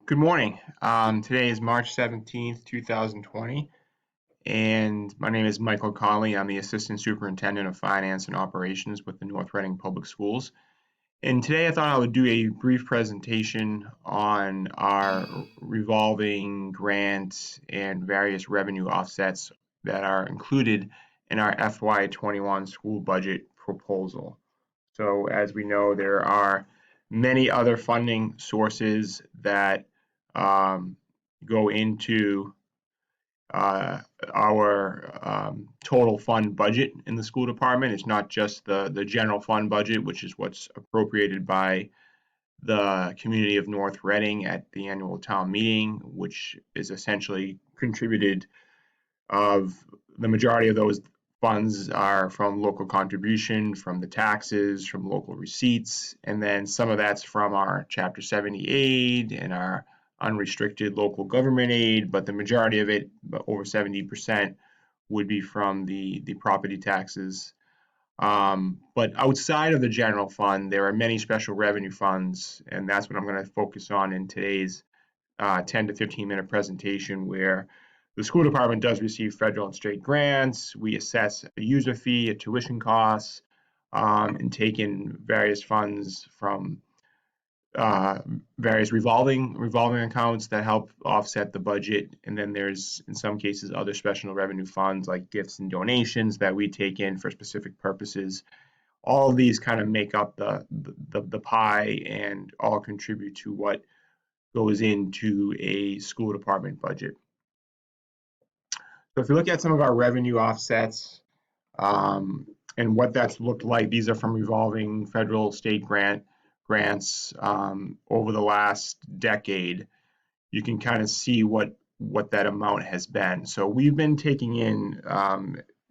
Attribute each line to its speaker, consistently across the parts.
Speaker 1: Good morning. Today is March 17th, 2020, and my name is Michael Colley. I'm the Assistant Superintendent of Finance and Operations with the North Reading Public Schools. And today I thought I would do a brief presentation on our revolving grant and various revenue offsets that are included in our FY21 school budget proposal. So as we know, there are many other funding sources that um, go into uh, our total fund budget in the school department. It's not just the general fund budget, which is what's appropriated by the community of North Reading at the annual town meeting, which is essentially contributed of the majority of those funds are from local contribution, from the taxes, from local receipts, and then some of that's from our Chapter 70 aid and our unrestricted local government aid, but the majority of it, over 70%, would be from the property taxes. But outside of the general fund, there are many special revenue funds, and that's what I'm going to focus on in today's 10 to 15-minute presentation, where the school department does receive federal and state grants. We assess a user fee, a tuition costs, and take in various funds from uh, various revolving accounts that help offset the budget. And then there's, in some cases, other special revenue funds like gifts and donations that we take in for specific purposes. All of these kind of make up the pie and all contribute to what goes into a school department budget. So if you look at some of our revenue offsets and what that's looked like, these are from revolving federal state grants over the last decade. You can kind of see what that amount has been. So we've been taking in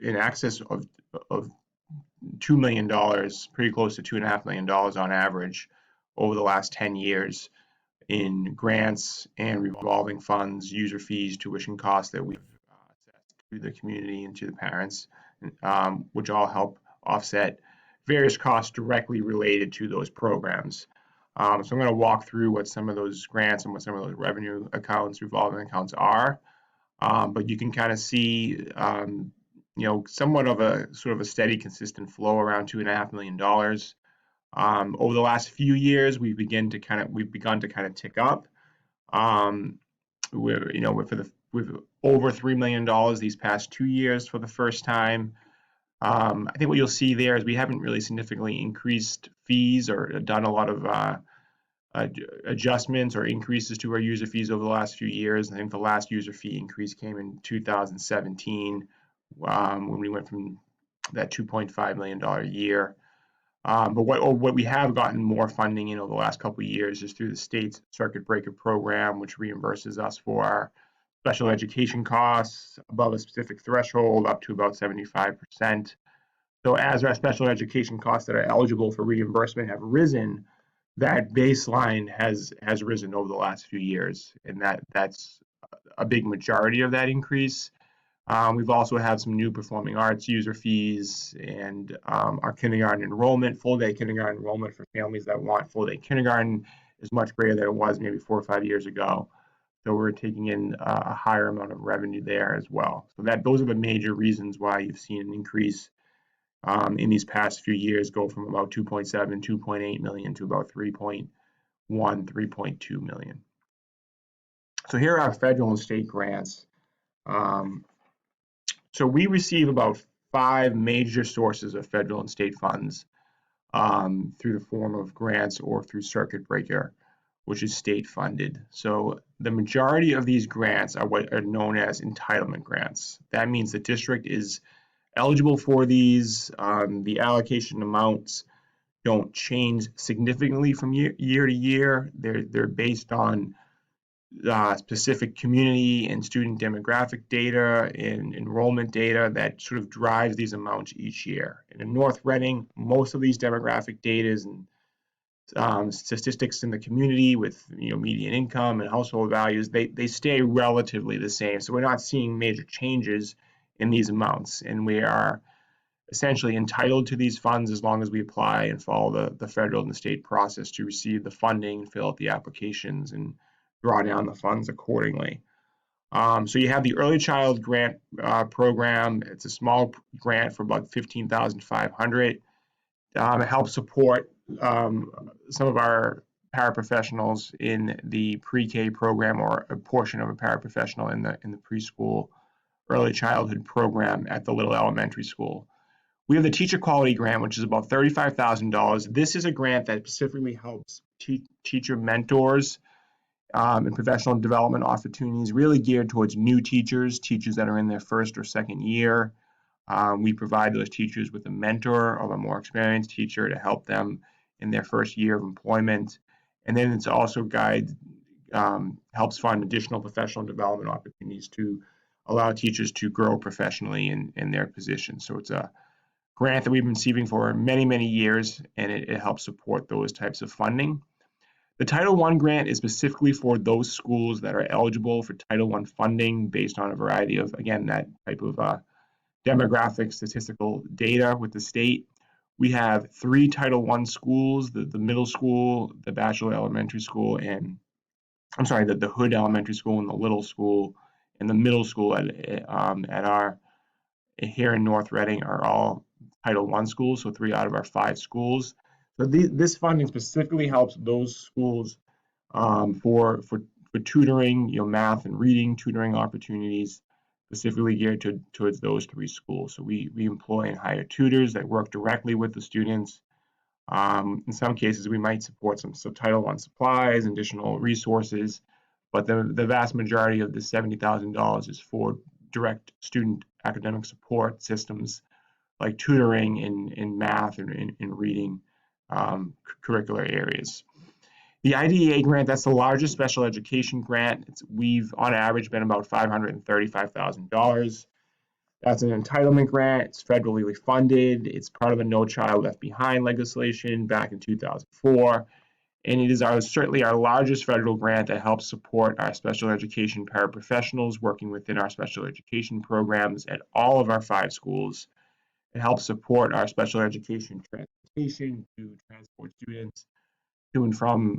Speaker 1: excess of $2 million, pretty close to $2.5 million on average over the last 10 years in grants and revolving funds, user fees, tuition costs that we've assessed to the community and to the parents, which all help offset various costs directly related to those programs. So I'm going to walk through what some of those grants and what some of those revenue accounts, revolving accounts are. But you can kind of see, somewhat of a sort of a steady, consistent flow around $2.5 million. Over the last few years, we've begun to kind of tick up. We've over $3 million these past 2 years for the first time. I think what you'll see there is we haven't really significantly increased fees or done a lot of adjustments or increases to our user fees over the last few years. I think the last user fee increase came in 2017 when we went from that $2.5 million a year. But what we have gotten more funding in over the last couple of years is through the state's circuit breaker program, which reimburses us for our special education costs above a specific threshold up to about 75%. So as our special education costs that are eligible for reimbursement have risen, that baseline has risen over the last few years, and that's a big majority of that increase. We've also had some new performing arts user fees and our kindergarten enrollment, full day kindergarten enrollment for families that want full day kindergarten is much greater than it was maybe 4 or 5 years ago. So we're taking in a higher amount of revenue there as well. So those are the major reasons why you've seen an increase in these past few years, go from about 2.7, 2.8 million to about 3.1, 3.2 million. So here are our federal and state grants. So we receive about 5 major sources of federal and state funds through the form of grants or through circuit breaker, which is state funded. So the majority of these grants are what are known as entitlement grants. That means the district is eligible for these. The allocation amounts don't change significantly from year to year. They're based on specific community and student demographic data and enrollment data that sort of drives these amounts each year. And in North Reading, most of these demographic data and statistics in the community with median income and household values, they stay relatively the same. So we're not seeing major changes in these amounts, and we are essentially entitled to these funds as long as we apply and follow the federal and the state process to receive the funding, fill out the applications, and draw down the funds accordingly. So you have the Early Child Grant program. It's a small grant for about $15,500. It helps support some of our paraprofessionals in the pre-K program, or a portion of a paraprofessional in the preschool early childhood program at the Little Elementary School. We have the Teacher Quality Grant, which is about $35,000. This is a grant that specifically helps teacher mentors and professional development opportunities, really geared towards new teachers that are in their first or second year. We provide those teachers with a mentor or a more experienced teacher to help them in their first year of employment. And then it's also helps fund additional professional development opportunities to allow teachers to grow professionally in their positions. So it's a grant that we've been receiving for many, many years, and it helps support those types of funding. The Title I grant is specifically for those schools that are eligible for Title I funding based on a variety of, again, that type of demographic statistical data with the state. We have 3 Title I schools, the middle school, the Batchelor Elementary School, and the Hood Elementary School and the Little School, and the middle school at our here in North Reading are all Title I schools, so 3 out of our 5 schools. So this funding specifically helps those schools for tutoring, math and reading tutoring opportunities, specifically geared towards those 3 schools. So we employ and hire tutors that work directly with the students. In some cases, we might support some Title I supplies, additional resources, but the vast majority of the $70,000 is for direct student academic support systems like tutoring in math and in reading curricular areas. The IDEA grant, that's the largest special education grant. We've, on average, been about $535,000. That's an entitlement grant. It's federally funded. It's part of the No Child Left Behind legislation back in 2004. And it is certainly our largest federal grant that helps support our special education paraprofessionals working within our special education programs at all of our 5 schools. It helps support our special education transportation to transport students to and from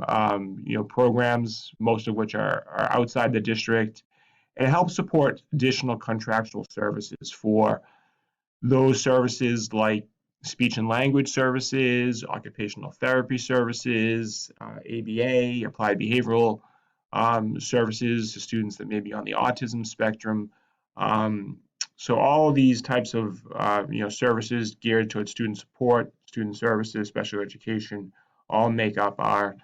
Speaker 1: programs, most of which are outside the district. And it helps support additional contractual services for those services like speech and language services, occupational therapy services, ABA, applied behavioral services to students that may be on the autism spectrum. So all of these types of services geared towards student support, student services, special education, all make up our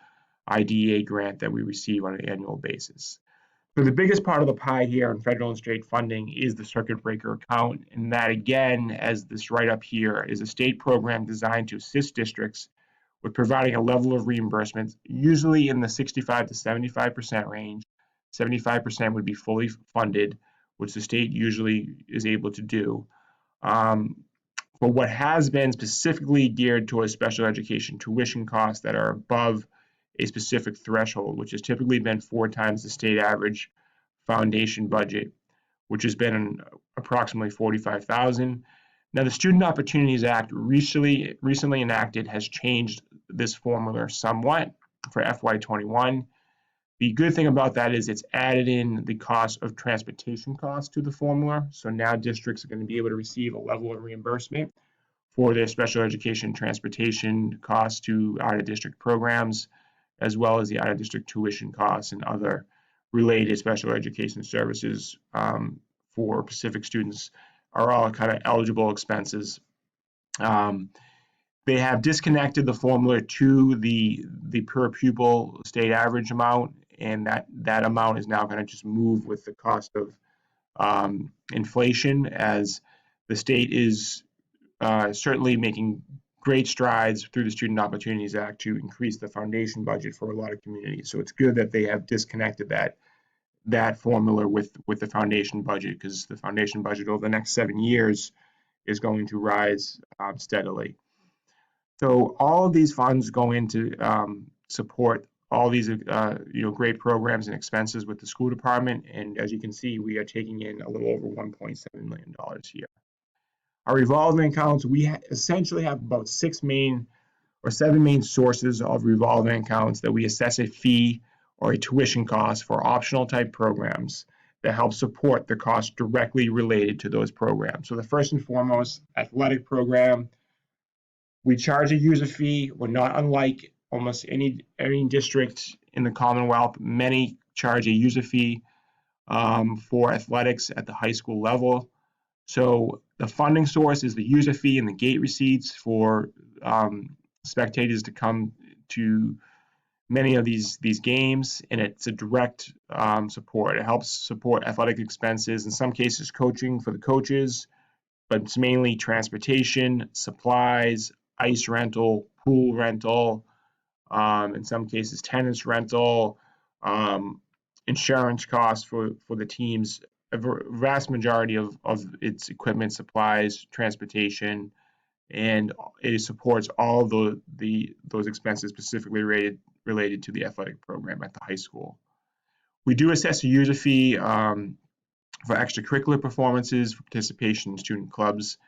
Speaker 1: IDEA grant that we receive on an annual basis. So the biggest part of the pie here in federal and state funding is the circuit breaker account, and that, again, as this right up here, is a state program designed to assist districts with providing a level of reimbursement, usually in the 65 to 75% range. 75% would be fully funded, which the state usually is able to do. For what has been specifically geared towards special education tuition costs that are above a specific threshold, which has typically been 4 times the state average foundation budget, which has been approximately $45,000. Now, the Student Opportunities Act recently enacted has changed this formula somewhat for FY21. The good thing about that is it's added in the cost of transportation costs to the formula. So now districts are going to be able to receive a level of reimbursement for their special education transportation costs to out-of-district programs, as well as the out-of-district tuition costs and other related special education services for Pacific students are all kind of eligible expenses. They have disconnected the formula to the per pupil state average amount, and that amount is now going to just move with the cost of inflation, as the state is certainly making great strides through the Student Opportunities Act to increase the foundation budget for a lot of communities. So it's good that they have disconnected that formula with the foundation budget, because the foundation budget over the next 7 years is going to rise steadily. So all of these funds go into support all these great programs and expenses with the school department, and as you can see, we are taking in a little over $1.7 million here. Our revolving accounts, we essentially have about 7 main sources of revolving accounts that we assess a fee or a tuition cost for optional type programs that help support the costs directly related to those programs. So the first and foremost, athletic program, we charge a user fee. We're not unlike almost any district in the Commonwealth. Many charge a user fee for athletics at the high school level. So the funding source is the user fee and the gate receipts for spectators to come to many of these games, and it's a direct support. It helps support athletic expenses, in some cases coaching for the coaches, but it's mainly transportation, supplies, ice rental, pool rental, in some cases tennis rental, insurance costs for the teams. A vast majority of its equipment, supplies, transportation, and it supports all those expenses specifically related to the athletic program at the high school. We do assess a user fee for extracurricular performances, for participation in student clubs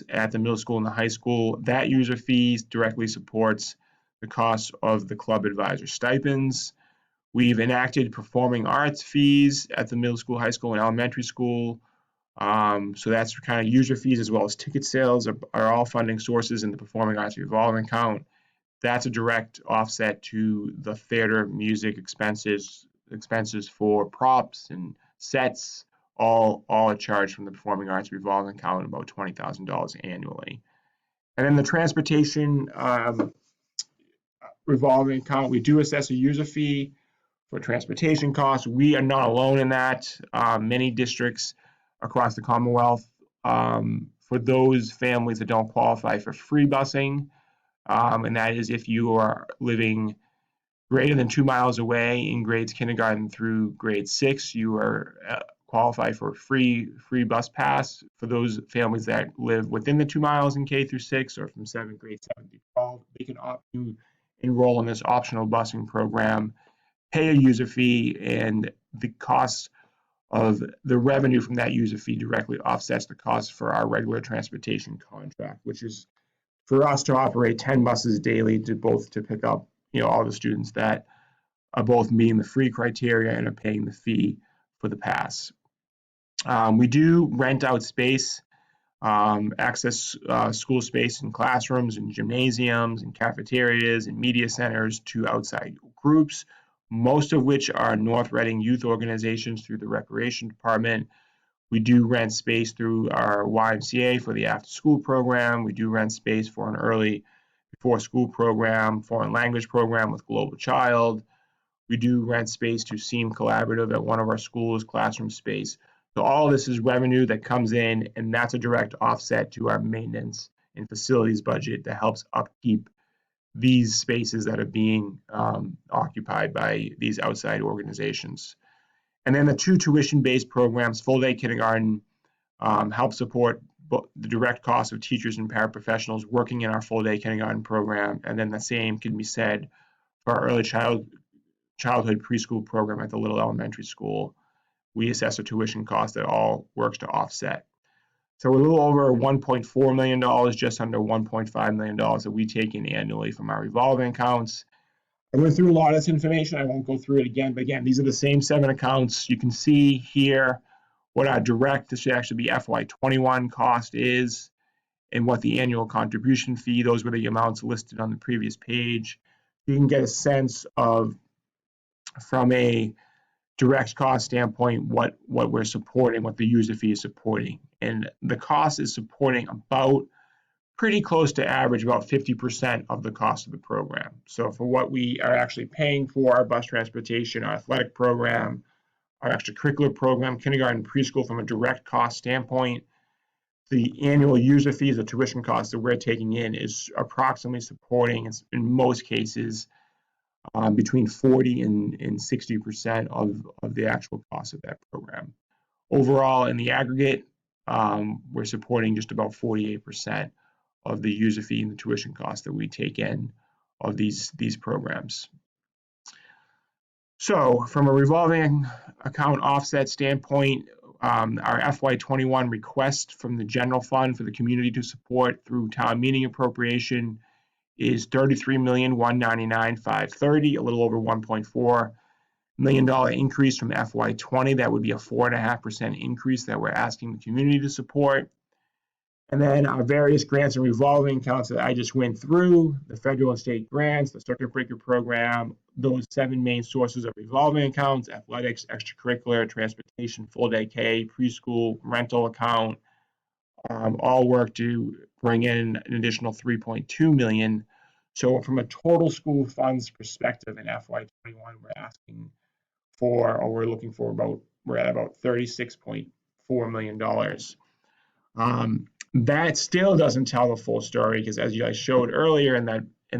Speaker 1: at the middle school and the high school. That user fee directly supports the cost of the club advisor stipends. We've enacted performing arts fees at the middle school, high school, and elementary school. So that's kind of user fees, as well as ticket sales are all funding sources in the performing arts revolving account. That's a direct offset to the theater music expenses for props and sets, all are charged from the performing arts revolving account, about $20,000 annually. And then the transportation revolving account, we do assess a user fee for transportation costs. We are not alone in that. Many districts across the Commonwealth, for those families that don't qualify for free busing, and that is if you are living greater than 2 miles away in grades kindergarten through grade 6, you are qualify for a free bus pass. For those families that live within the 2 miles in K through 6, or from grade 7 to 12, they can opt to enroll in this optional busing program, pay a user fee, and the cost of the revenue from that user fee directly offsets the cost for our regular transportation contract, which is for us to operate 10 buses daily to pick up all the students that are both meeting the free criteria and are paying the fee for the pass. We do rent out space, access school space in classrooms and gymnasiums and cafeterias and media centers to outside groups, most of which are North Reading youth organizations through the recreation department. We do rent space through our YMCA for the after school program. We do rent space for an early before school program, foreign language program with Global Child. We do rent space to SEAM Collaborative at one of our schools, classroom space. So all of this is revenue that comes in, and that's a direct offset to our maintenance and facilities budget that helps upkeep these spaces that are being occupied by these outside organizations. And then the 2 tuition-based programs, full day kindergarten, help support the direct cost of teachers and paraprofessionals working in our full day kindergarten program. And then the same can be said for our early childhood preschool program at the Little Elementary School. We assess a tuition cost that all works to offset. So we're a little over $1.4 million, just under $1.5 million that we take in annually from our revolving accounts. I went through a lot of this information. I won't go through it again, but again, these are the same 7 accounts. You can see here what our direct, this should actually be FY21 cost is, and what the annual contribution fee, those were the amounts listed on the previous page. You can get a sense of, from a direct cost standpoint, what we're supporting, what the user fee is supporting. And the cost is supporting about pretty close to average, about 50% of the cost of the program. So for what we are actually paying for our bus transportation, our athletic program, our extracurricular program, kindergarten, preschool, from a direct cost standpoint, the annual user fees, the tuition cost that we're taking in is approximately supporting, in most cases, between 40 and 60% of the actual cost of that program. Overall, in the aggregate, we're supporting just about 48% of the user fee and the tuition cost that we take in of these programs. So from a revolving account offset standpoint, our FY21 request from the general fund for the community to support through town meeting appropriation is $33,199,530, a little over $1.4 million increase from FY20. That would be a 4.5% increase that we're asking the community to support. And then our various grants and revolving accounts that I just went through, the federal and state grants, the circuit breaker program, those 7 main sources of revolving accounts: athletics, extracurricular, transportation, full day K, preschool, rental account, all work to bring in an additional $3.2 million. So from a total school funds perspective in FY21, we're looking for we're at about $36.4 million. That still doesn't tell the full story, because as you guys showed earlier in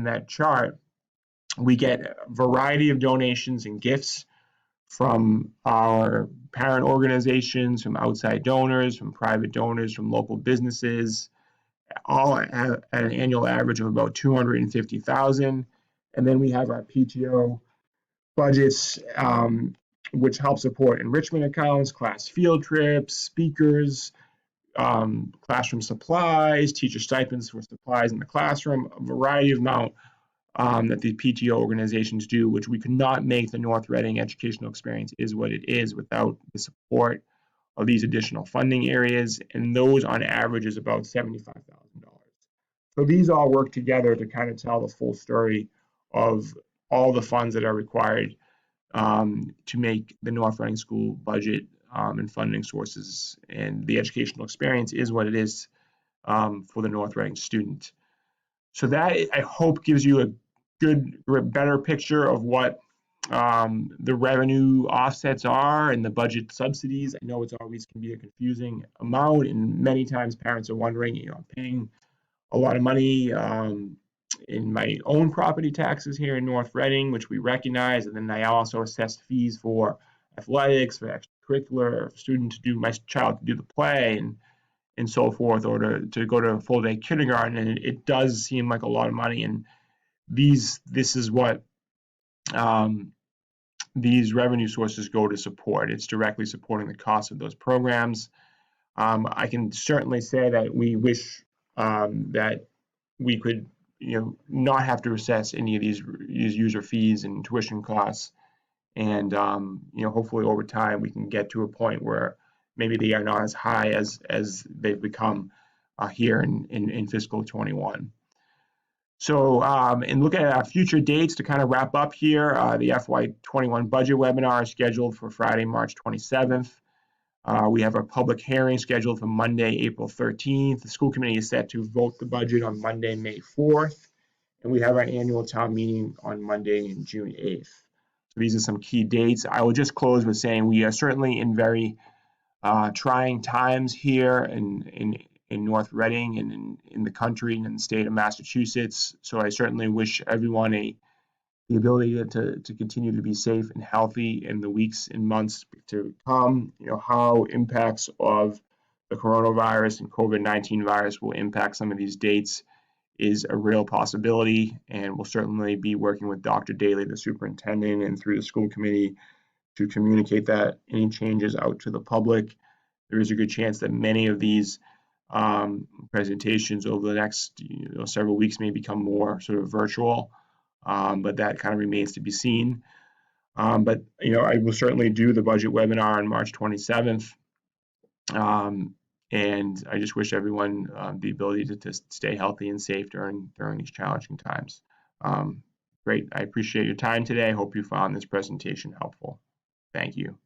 Speaker 1: that chart, we get a variety of donations and gifts from our parent organizations, from outside donors, from private donors, from local businesses, all at an annual average of about $250,000. And then we have our PTO budgets, which help support enrichment accounts, class field trips, speakers, classroom supplies, teacher stipends for supplies in the classroom, a variety of amount that the PTO organizations do, which we could not make the North Reading educational experience is what it is without the support of these additional funding areas, and those on average is about $75,000. So these all work together to kind of tell the full story of all the funds that are required to make the North Reading School budget and funding sources, and the educational experience is what it is for the North Reading student. So that, I hope, gives you a better picture of what the revenue offsets are and the budget subsidies. I know it's always can be a confusing amount, and many times parents are wondering, I'm paying a lot of money in my own property taxes here in North Reading, which we recognize, and then I also assessed fees for athletics, for extracurricular, for my child to do the play and so forth, or to go to full day kindergarten, and it does seem like a lot of money. And this is what these revenue sources go to support. It's directly supporting the cost of those programs. I can certainly say that we wish that we could, not have to assess any of these user fees and tuition costs, and hopefully over time we can get to a point where maybe they are not as high as they've become here in fiscal 21. So, and looking at our future dates to kind of wrap up here, the FY21 budget webinar is scheduled for Friday, March 27th. We have a public hearing scheduled for Monday, April 13th. The school committee is set to vote the budget on Monday, May 4th. And we have our annual town meeting on Monday, June 8th. So these are some key dates. I will just close with saying we are certainly in very trying times here in North Reading and in the country and in the state of Massachusetts. So I certainly wish everyone the ability to continue to be safe and healthy in the weeks and months to come. How impacts of the coronavirus and COVID-19 virus will impact some of these dates is a real possibility, and we'll certainly be working with Dr. Daly, the superintendent, and through the school committee to communicate that any changes out to the public. There is a good chance that many of these presentations over the next several weeks may become more sort of virtual, but that kind of remains to be seen. But I will certainly do the budget webinar on March 27th, and I just wish everyone the ability to stay healthy and safe during these challenging times. Great, I appreciate your time today. I hope you found this presentation helpful. Thank you.